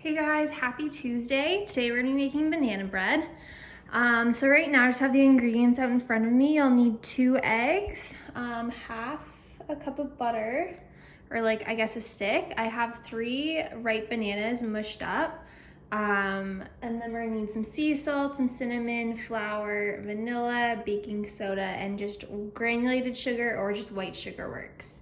Hey guys, happy Tuesday. Today we're gonna be making banana bread. So right now I just have the ingredients out in front of me. I'll need 2 eggs, half a cup of butter, or like I guess a stick. I have 3 ripe bananas mushed up. And then we're gonna need some sea salt, some cinnamon, flour, vanilla, baking soda, and just granulated sugar or just white sugar works.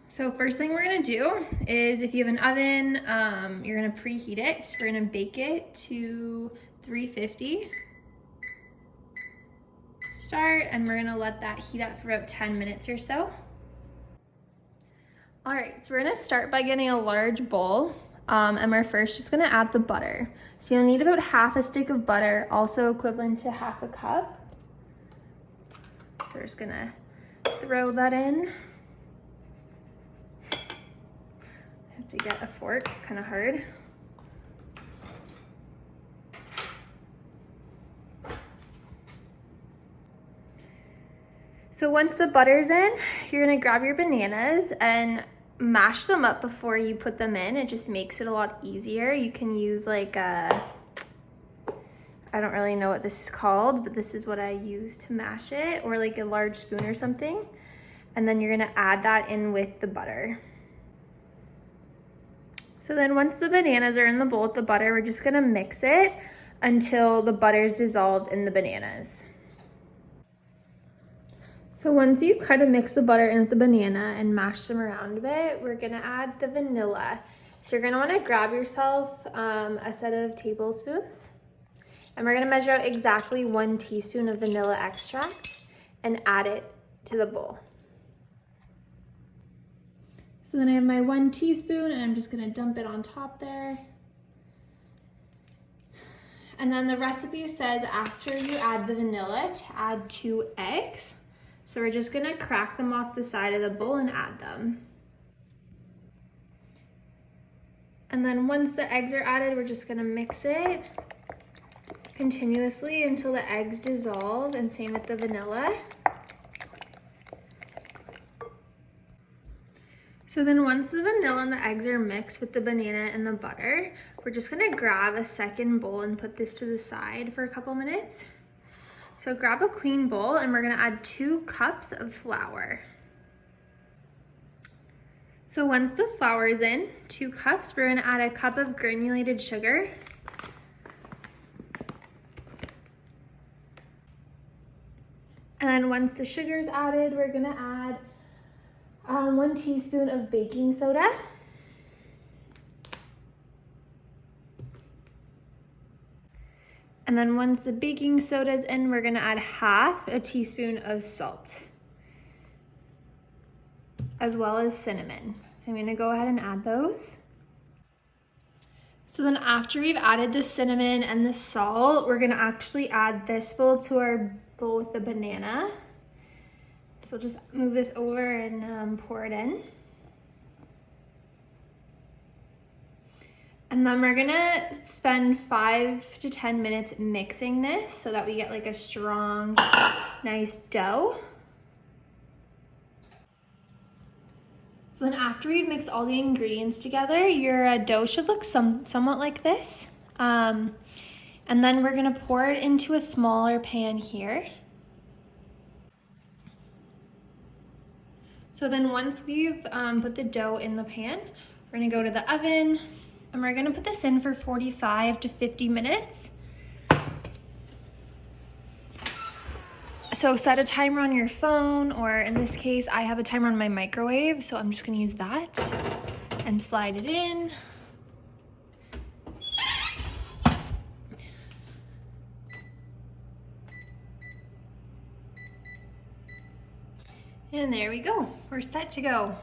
So first thing we're gonna do is, if you have an oven, you're gonna preheat it. We're gonna bake it to 350. Start, and we're gonna let that heat up for about 10 minutes or so. All right, so we're gonna start by getting a large bowl, and we're first just gonna add the butter. So you'll need about half a stick of butter, also equivalent to half a cup. So we're just gonna throw that in. To get a fork, it's kind of hard. So once the butter's in, you're gonna grab your bananas and mash them up before you put them in. It just makes it a lot easier. You can use like I don't really know what this is called, but this is what I use to mash it, or like a large spoon or something. And then you're gonna add that in with the butter. So then once the bananas are in the bowl with the butter, we're just gonna mix it until the butter is dissolved in the bananas. So once you kind of mix the butter in with the banana and mash them around a bit, we're gonna add the vanilla. So you're gonna wanna grab yourself a set of tablespoons, and we're gonna measure out exactly 1 teaspoon of vanilla extract and add it to the bowl. So then I have my 1 teaspoon, and I'm just gonna dump it on top there. And then the recipe says after you add the vanilla to add 2 eggs. So we're just gonna crack them off the side of the bowl and add them. And then once the eggs are added, we're just gonna mix it continuously until the eggs dissolve, and same with the vanilla. So then once the vanilla and the eggs are mixed with the banana and the butter, we're just gonna grab a second bowl and put this to the side for a couple minutes. So grab a clean bowl, and we're gonna add 2 cups of flour. So once the flour is in, 2 cups, we're gonna add a cup of granulated sugar. And then once the sugar is added, we're gonna add 1 teaspoon of baking soda. And then once the baking soda is in, we're gonna add half a teaspoon of salt, as well as cinnamon. So I'm gonna go ahead and add those. So then after we've added the cinnamon and the salt, we're gonna actually add this bowl to our bowl with the banana. So just move this over and pour it in. And then we're gonna spend 5 to 10 minutes mixing this so that we get like a strong, nice dough. So then after we've mixed all the ingredients together, your dough should look somewhat like this. And then we're gonna pour it into a smaller pan here. So then once we've put the dough in the pan, we're gonna go to the oven, and we're gonna put this in for 45 to 50 minutes. So set a timer on your phone, or in this case, I have a timer on my microwave, so I'm just gonna use that and slide it in. And there we go, we're set to go.